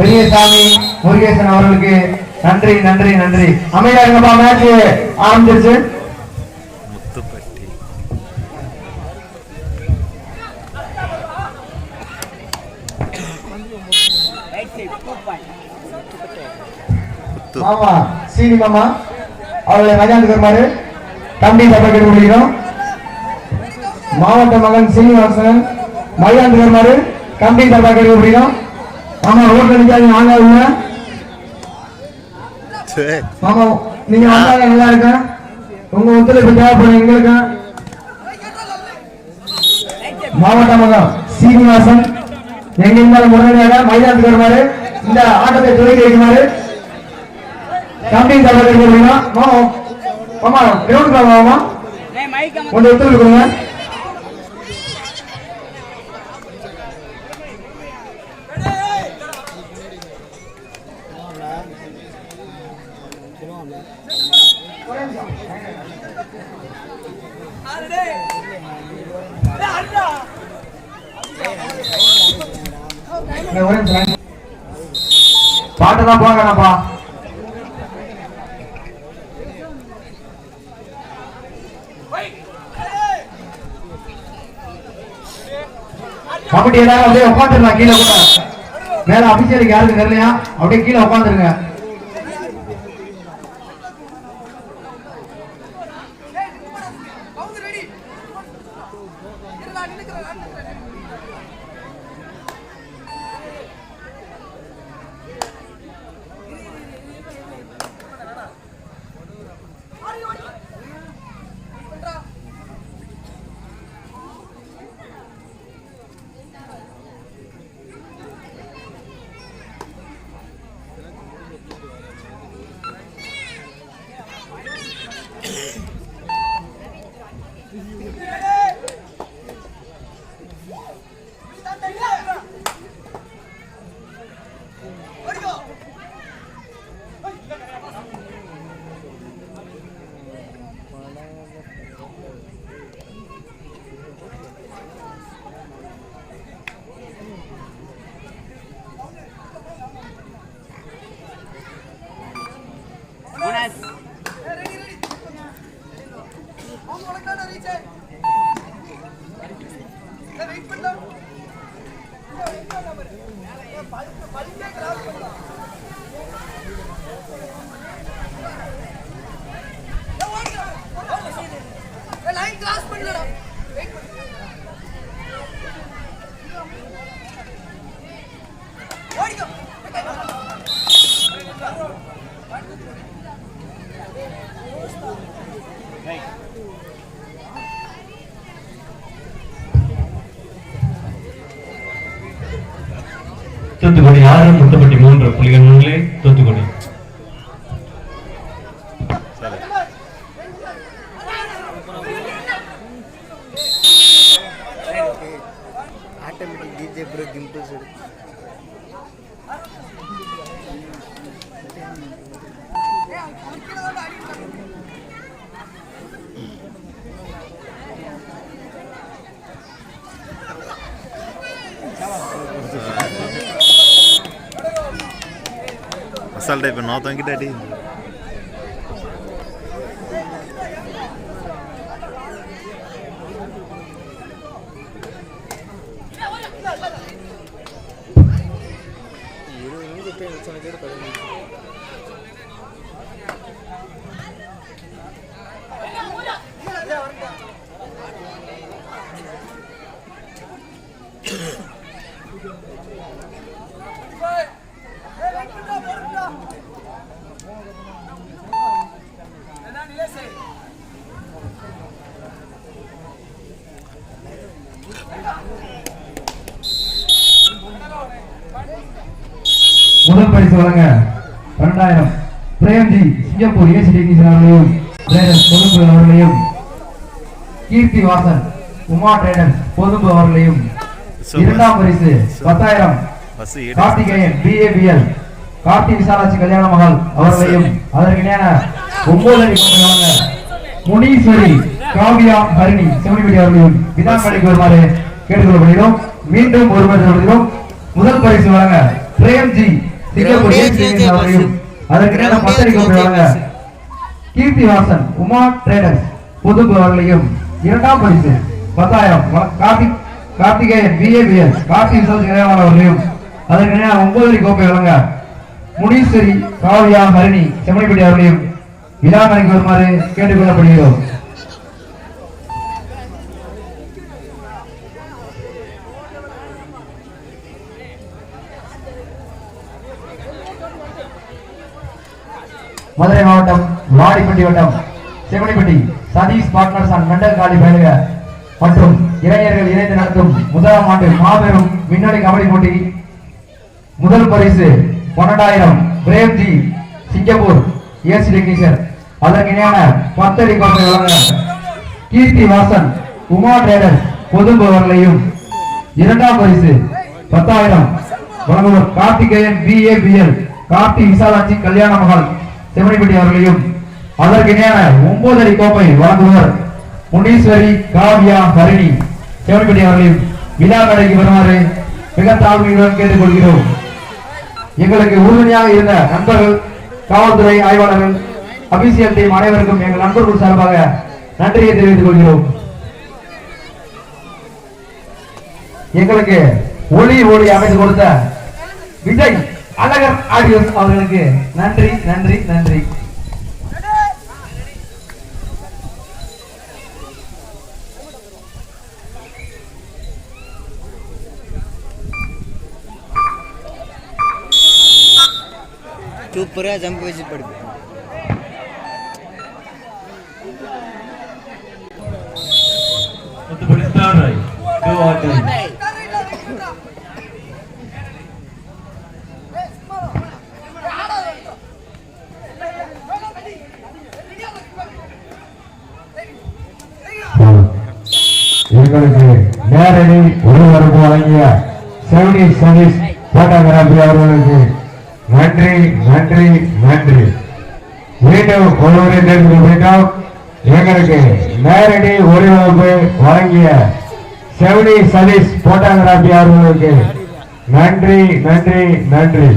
பெரியசாமி முருகேசன் அவர்களுக்கு நன்றி நன்றி நன்றி. அமைதியா இருங்கப்பா, மேட்ச் ஆரம்பிச்சிருச்சு. மாமா சீனி மாமா அவர்களை மைதானத்துக்கு வருமாறு தம்பி சபை முடியும். மாவட்ட மகன் சீனிவாசன் மைதானத்துக்கு வருமாறு தம்பி சபை முடியும். மாமா ரோட்ல நிக்காதீங்க, ஆங்க மாமா நீங்க வந்தாங்க நல்லா இருக்க. உங்க ஒத்துழைப்பு தேவைப்படும் எங்களுக்கு. மாவட்ட மகன் சீனிவாசன் எங்க இருந்தாலும் உடனடியாக மைதானத்துக்கு வருமாறு இந்த ஆட்டத்தை துவக்கி வைக்குமாறு தம்பி சபை முடியுமா. மாமா கிரவுண்ட் மாமா கொஞ்சம் ஒத்துழைப்பு கொடுங்க. பாட்டுதான் போங்கப்பா. கபடி எல்லாரும் அப்படியே உட்காந்துருங்க கீழே கூட. மேல அபிஷேகம் யாருக்கு தெரியலையா, அப்படியே கீழே உட்காந்துருங்க. தூத்துக்குடி 6 முட்டப்பட்டி 3 புள்ளிகள் முன்னிலை தூத்துக்குடி. இப்போ நான் தங்கிட்டாடி முதல் பரிசு வழங்க 12,000 பிரேம்ஜி சிங்கப்பூர் ஏசி டெக்னீஷியன் அவர்களையும் பொதும்பு அவர்களையும் கீர்த்தி வாசன் உமா ட்ரேடர்ஸ் பொதும்பு அவர்களையும் இரண்டாம் பரிசு 10,000 கார்த்திகேயன் BABL கார்த்தி விசாலாட்சி கல்யாண மகள் அவர்களையும் அதற்கு இணையான 9 அடி வழங்க முனீஸ்வரி காவியா ஹரிணி செவனிபடி அவர்களையும் விதாங்கலைக்கு வருமாறு கேட்டுக்கொள்ளப்படுகிறோம். மீண்டும் ஒருவர் சொல்கிறோம். முதல் பரிசு வழங்க பிரேம்ஜி சிங்கப்பூர் அவர்களையும் அதற்கு நேரம் 10 கோப்பை வழங்க கீர்த்தி வாசன் உமா ட்ரேடர்ஸ் புதுப்பு அவர்களையும் இரண்டாம் பரிசு 10,000 கார்த்திகேயன் BABS கார்த்தி விசோஜிகேவான் அவர்களையும் அதற்கு நேரம் 9 கோப்பை வழங்க முனீஸ்வரி காவியா ஹரிணி செம்மணிப்பட்டி அவர்களையும் விழாமணிக்கு வருமாறு கேட்டுக்கொள்ளப்படுகிறோம். மதுரை மாவட்டம் வாடிப்பட்டி வட்டம் Semmanipatti Satish partners and mental காலி பயிலுக மற்றும் இளைஞர்கள் இணைந்து நடத்தும் முதலாம் ஆண்டு மாபெரும் மின்னணு கபடி போட்டி முதல் பரிசு 12,000 பிரேம்ஜி சிங்கப்பூர் ஏசி டெக்னீஷியன் அதற்கு இணையான 10 அடி கோப்பை வழங்க கீர்த்தி வாசன் உமா ட்ரேடர்ஸ் பொதும்பு அவர்களையும் இரண்டாம் பரிசு 10,000 வழங்குவர் கார்த்திகேயன் BABL கார்த்தி விசாலாட்சி கல்யாண மகள் செம்மணிப்பட்டி அவர்களையும் அதற்கு இணையான 9 அடி கோப்பை வழங்குவர் முனீஸ்வரி காவியா ஹரிணி செம்மணிப்பட்டி அவர்களையும் விழா மேடைக்கு வருமாறு மிக தாழ்மையுடன் கேட்டுக்கொள்கிறோம். எங்களுக்கு உறுதுணையாக இருந்த நண்பர்கள் காவல்துறை ஆய்வாளர்கள் அபிஷியல் டீம் அனைவருக்கும் எங்கள் நண்பர்கள் சார்பாக நன்றியை தெரிவித்துக் கொள்கிறோம். எங்களுக்கு ஒளி அமைத்து கொடுத்த விஜய் அழகர் ஆடியோஸ் அவர்களுக்கு நன்றி நன்றி நன்றி. சூப்பரா ஜம்ப் வச்சு படுது. எங்களுக்கு நேரடி ஒளிபரப்பு வழங்கிய செவனி சதீஷ் போட்டோகிராபி அவர்களுக்கு நன்றி நன்றி நன்றி. மீண்டும் ஒருவரை தெரிந்து கொண்டோம். எங்களுக்கு நேரடி ஒளிபரப்பு வழங்கிய செவனி சதீஷ் போட்டோகிராபி அவர்களுக்கு நன்றி நன்றி நன்றி.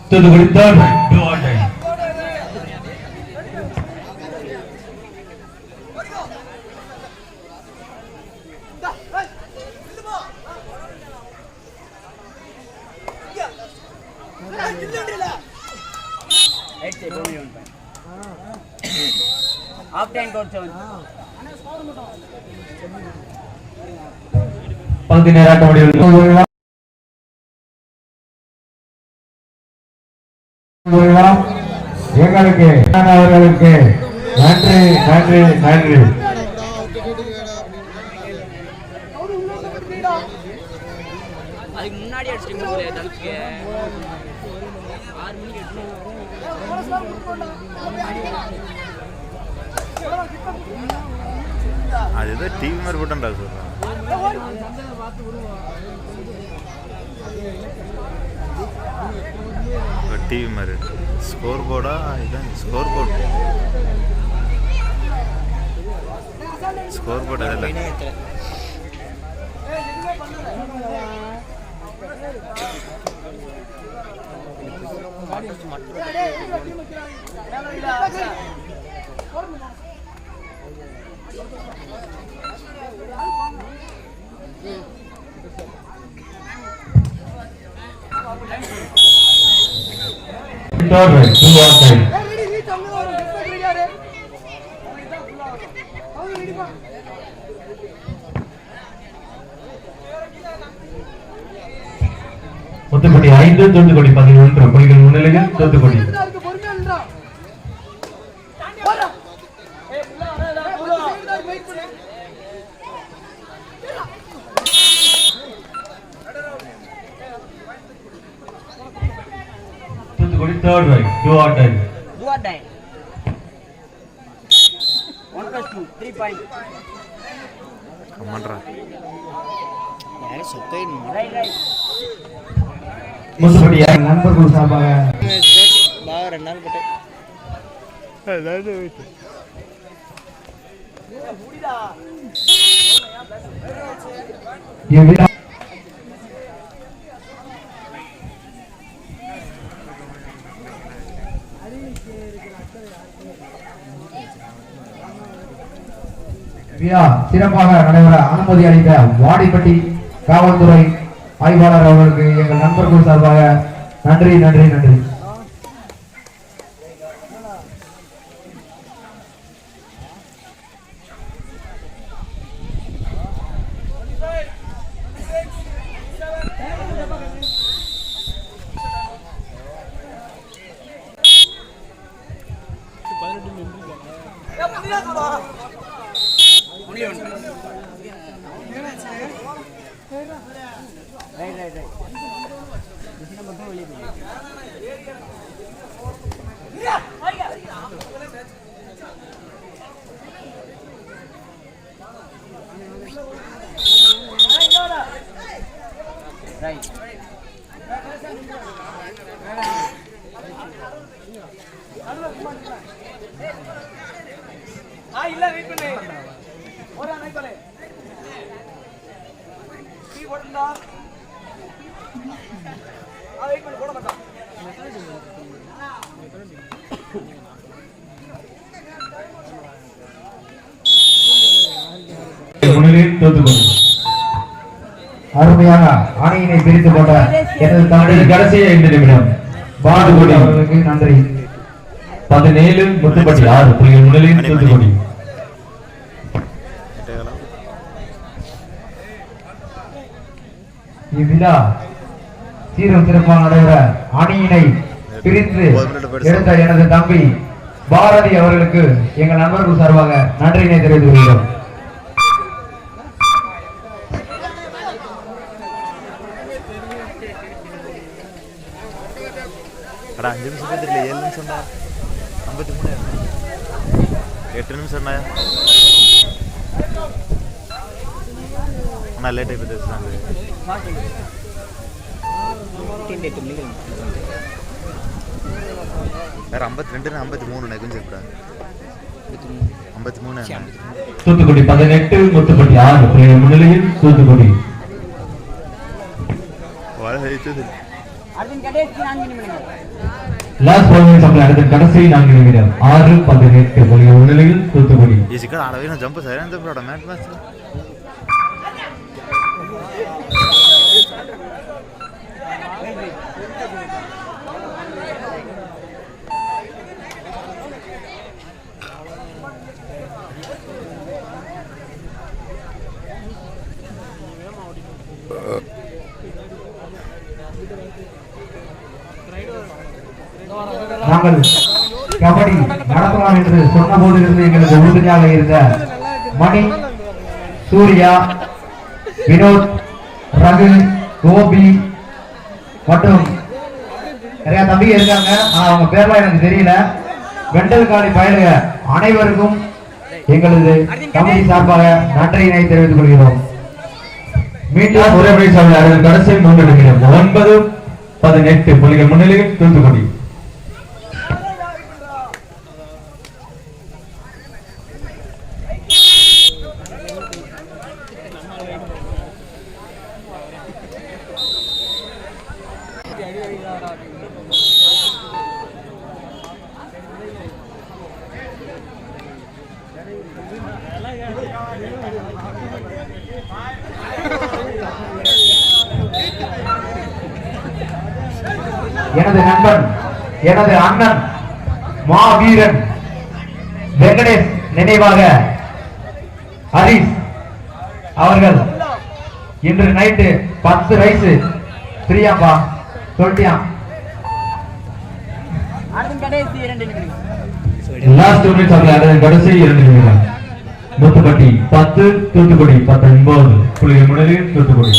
Thoothukudi third do or die. பகுதி நேராட்ட முடிவில் எங்களுக்கு அவர்களுக்கு நன்றி நன்றி நன்றி. அதுக்கு முன்னாடி அது ஏதோ டிவி மாதிரி போட்டா சொல்றேன். டிவி மாதிரி ஸ்கோர் போர்டா? இதான் ஸ்கோர் போர்டு. ஸ்கோர் போர்டு அதில் தூத்துக்குடி 5 தூத்துக்குடி 11 புலிகள் முன்னிலையில் Thoothukudi. Thoothukudi third right do or die. 1+2 3 point கமான்ரா யாரே சொக்கை ரைட் முத்துப்பட்டி நண்பர்கள் சார்பாக பா 2 நாள் போட்டு இவ்விழா விழா சிறப்பாக நடைபெற அனுமதி அளித்த வாடிப்பட்டி காவல்துறை ஆய்வாளர் அவர்களுக்கு எங்கள் நண்பர்கள் சார்பாக நன்றி நன்றி நன்றி. ரைட் கிருஷ்ண மட்டும் வெளியே போய் ரைட் இல்ல வெயிட் பண்ணு ஒரு அன்னைக்கு போலே டீ போடுடா வெயிட் பண்ணு போட மாட்டான் முன்னிலையில் தோத்துக்கொண்டு அருமையாக அணியினை பிரித்து போட்ட எனது தமிழ் கடைசி 5 நிமிடம் பாடுகொடி அவர்களுக்கு நன்றி. 17 முத்துப்பட்டி 6 புள்ளிகள் முன்னிலையில் தோத்துக்கொண்டு இவ்விழா சீரும் சிறப்பாக நடைபெற அணியினை பிரித்து எடுத்த எனது தம்பி பாரதி அவர்களுக்கு எங்கள் நண்பர்கள் சார்பாக நன்றியினை தெரிவித்துக் கொள்கிறோம். அடா 5 நிமிஷம் தெரியல 7 நிமிஷம்டா 53 8 நிமிஷம்டா நான் லேட் ஆகி பேசுறாங்க வேற 52 53 கொஞ்சம் இருக்கா 53 தூத்துக்குடி 18 முத்துப்பட்டி 6 புள்ளிகள் முன்னிலையில் தூத்துக்குடி அர்ஜுன் கடைசி 4 நிமிடங்கள் லாஸ்ட் 4 மினிட்ஸ் ஆஃப் அடுத்த கடைசி 4 நிமிடம் 6-18 புள்ளிகள் முன்னிலையில் தூத்துக்குடி ஈஸிக்கா அளவே நான் ஜம்ப் சரியான ஜம்ப் ஆட மேட் மேட்ச் நாங்கள் கபடி நடத்தலாம் என்று சொன்ன போதிலிருந்து எங்களுக்கு உறுதுணையாக இருந்த மணி, சூர்யா, வினோத், ரகு, கோபி மற்றும் நிறைய தம்பிங்க இருக்காங்க. அவங்க பேர்லாம் எனக்கு தெரியல. வெண்டல் காலி பயலுக அனைவருக்கும் எங்களது கமிட்டி சார்பாக நன்றியினை தெரிவித்துக் கொள்கிறோம். மீண்டும் ஒரே முறை சொல்ல கடைசி 3 நிமிடம் 9-18 புள்ளிகள் முன்னிலையில் தூத்துக்குடி எனது நண்பன், எனது அண்ணன் மாவீரன் வெங்கடேஷ் நினைவாக ஹரிஸ் அவர்கள் இன்று நைட்டு 10 ரைஸ் ஃப்ரீயாப்பா சொல்லிட்டியா? அர்ஜுன் கடைசி 2 நிமிடங்கள் லாஸ்ட் 2 மினிட்ஸ் ஆஃப் கடைசி 2 நிமிடம் முத்துப்பட்டி 10 தூத்துக்குடி 19 புள்ளிகள் முன்னிலையில் தூத்துக்குடி